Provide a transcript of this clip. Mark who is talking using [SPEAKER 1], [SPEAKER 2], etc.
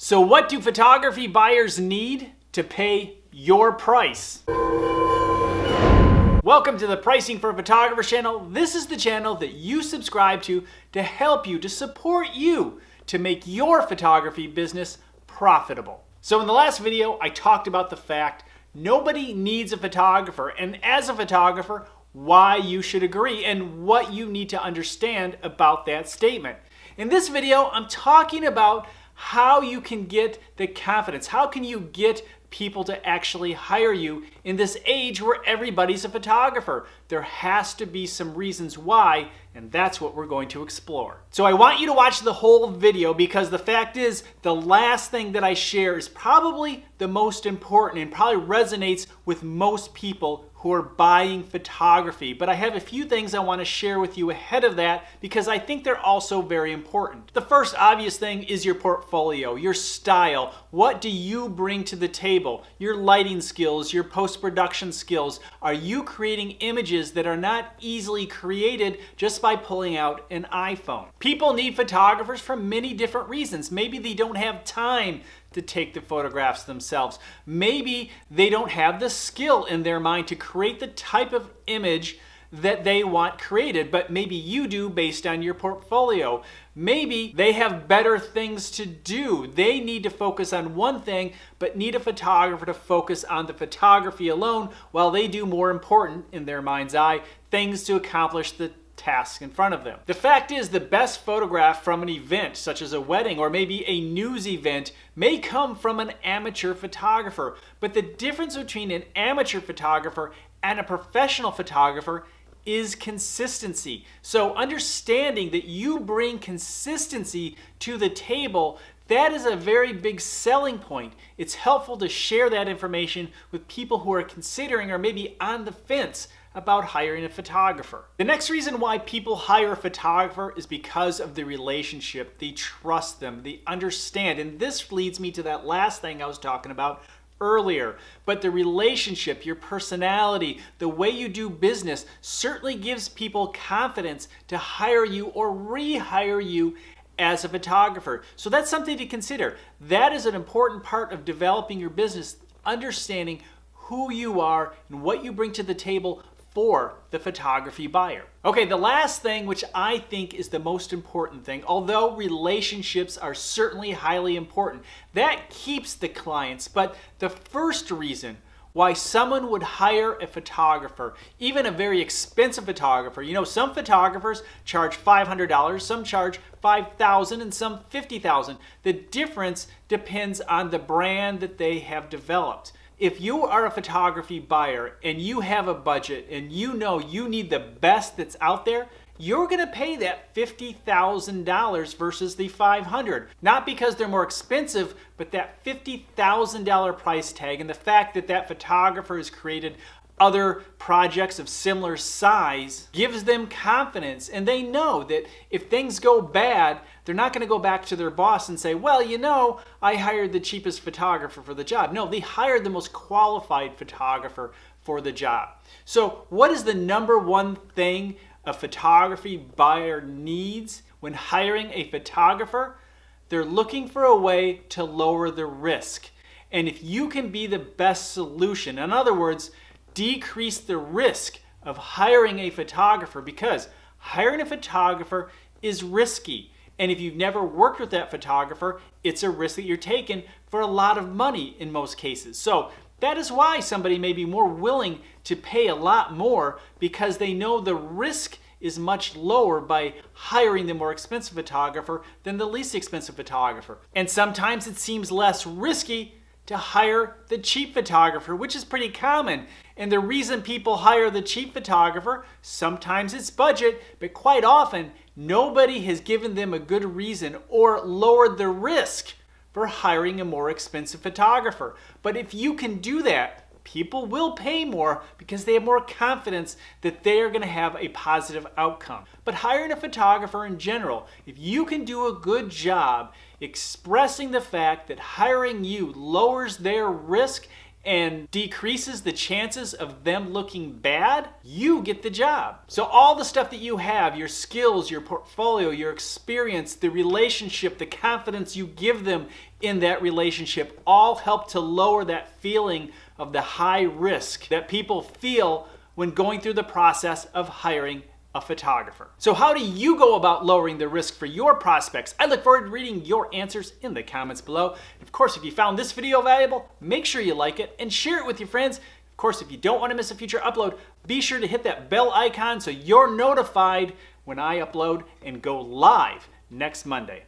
[SPEAKER 1] So what do photography buyers need to pay your price? Welcome to the Pricing for Photographers channel. This is the channel that you subscribe to help you, to support you, to make your photography business profitable. So in the last video, I talked about the fact nobody needs a photographer, and as a photographer, why you should agree and what you need to understand about that statement. In this video, I'm talking about how you can get the confidence. How can you get people to actually hire you in this age where everybody's a photographer? There has to be some reasons why, and that's what we're going to explore. So I want you to watch the whole video because the fact is, the last thing that I share is probably the most important and probably resonates with most people who are buying photography. But I have a few things I want to share with you ahead of that because I think they're also very important. The first obvious thing is your portfolio, your style. What do you bring to the table? Your lighting skills, your post-production skills. Are you creating images that are not easily created just by pulling out an iPhone? People need photographers for many different reasons. Maybe they don't have time to take the photographs themselves. Maybe they don't have the skill in their mind to create the type of image that they want created, but maybe you do based on your portfolio. Maybe they have better things to do. They need to focus on one thing, but need a photographer to focus on the photography alone while they do more important, in their mind's eye, things to accomplish the task in front of them. The fact is, the best photograph from an event, such as a wedding or maybe a news event, may come from an amateur photographer. But the difference between an amateur photographer and a professional photographer is consistency. So understanding that you bring consistency to the table, that is a very big selling point. It's helpful to share that information with people who are considering or maybe on the fence about hiring a photographer. The next reason why people hire a photographer is because of the relationship. They trust them, they understand. And this leads me to that last thing I was talking about earlier. But the relationship, your personality, the way you do business certainly gives people confidence to hire you or rehire you as a photographer. So that's something to consider. That is an important part of developing your business, understanding who you are and what you bring to the table for the photography buyer. Okay, the last thing, which I think is the most important thing, although relationships are certainly highly important, that keeps the clients. But the first reason why someone would hire a photographer, even a very expensive photographer, you know, some photographers charge $500, some charge $5,000, and some $50,000. The difference depends on the brand that they have developed. If you are a photography buyer and you have a budget and you know you need the best that's out there, you're gonna pay that $50,000 versus the $500. Not because they're more expensive, but that $50,000 price tag and the fact that that photographer has created other projects of similar size gives them confidence, and they know that if things go bad, they're not going to go back to their boss and say, well, you know, I hired the cheapest photographer for the job. No, they hired the most qualified photographer for the job. So what is the number one thing a photography buyer needs when hiring a photographer? They're looking for a way to lower the risk. And if you can be the best solution, in other words, decrease the risk of hiring a photographer, because hiring a photographer is risky. And if you've never worked with that photographer, it's a risk that you're taking for a lot of money in most cases. So that is why somebody may be more willing to pay a lot more, because they know the risk is much lower by hiring the more expensive photographer than the least expensive photographer. And sometimes it seems less risky to hire the cheap photographer, which is pretty common. And the reason people hire the cheap photographer, sometimes it's budget, but quite often nobody has given them a good reason or lowered the risk for hiring a more expensive photographer. But if you can do that, people will pay more because they have more confidence that they are going to have a positive outcome. But hiring a photographer in general, if you can do a good job expressing the fact that hiring you lowers their risk and decreases the chances of them looking bad, you get the job. So all the stuff that you have, your skills, your portfolio, your experience, the relationship, the confidence you give them in that relationship, all help to lower that feeling of the high risk that people feel when going through the process of hiring a photographer. So how do you go about lowering the risk for your prospects? I look forward to reading your answers in the comments below. Of course, if you found this video valuable, make sure you like it and share it with your friends. Of course, if you don't want to miss a future upload, be sure to hit that bell icon so you're notified when I upload and go live next Monday.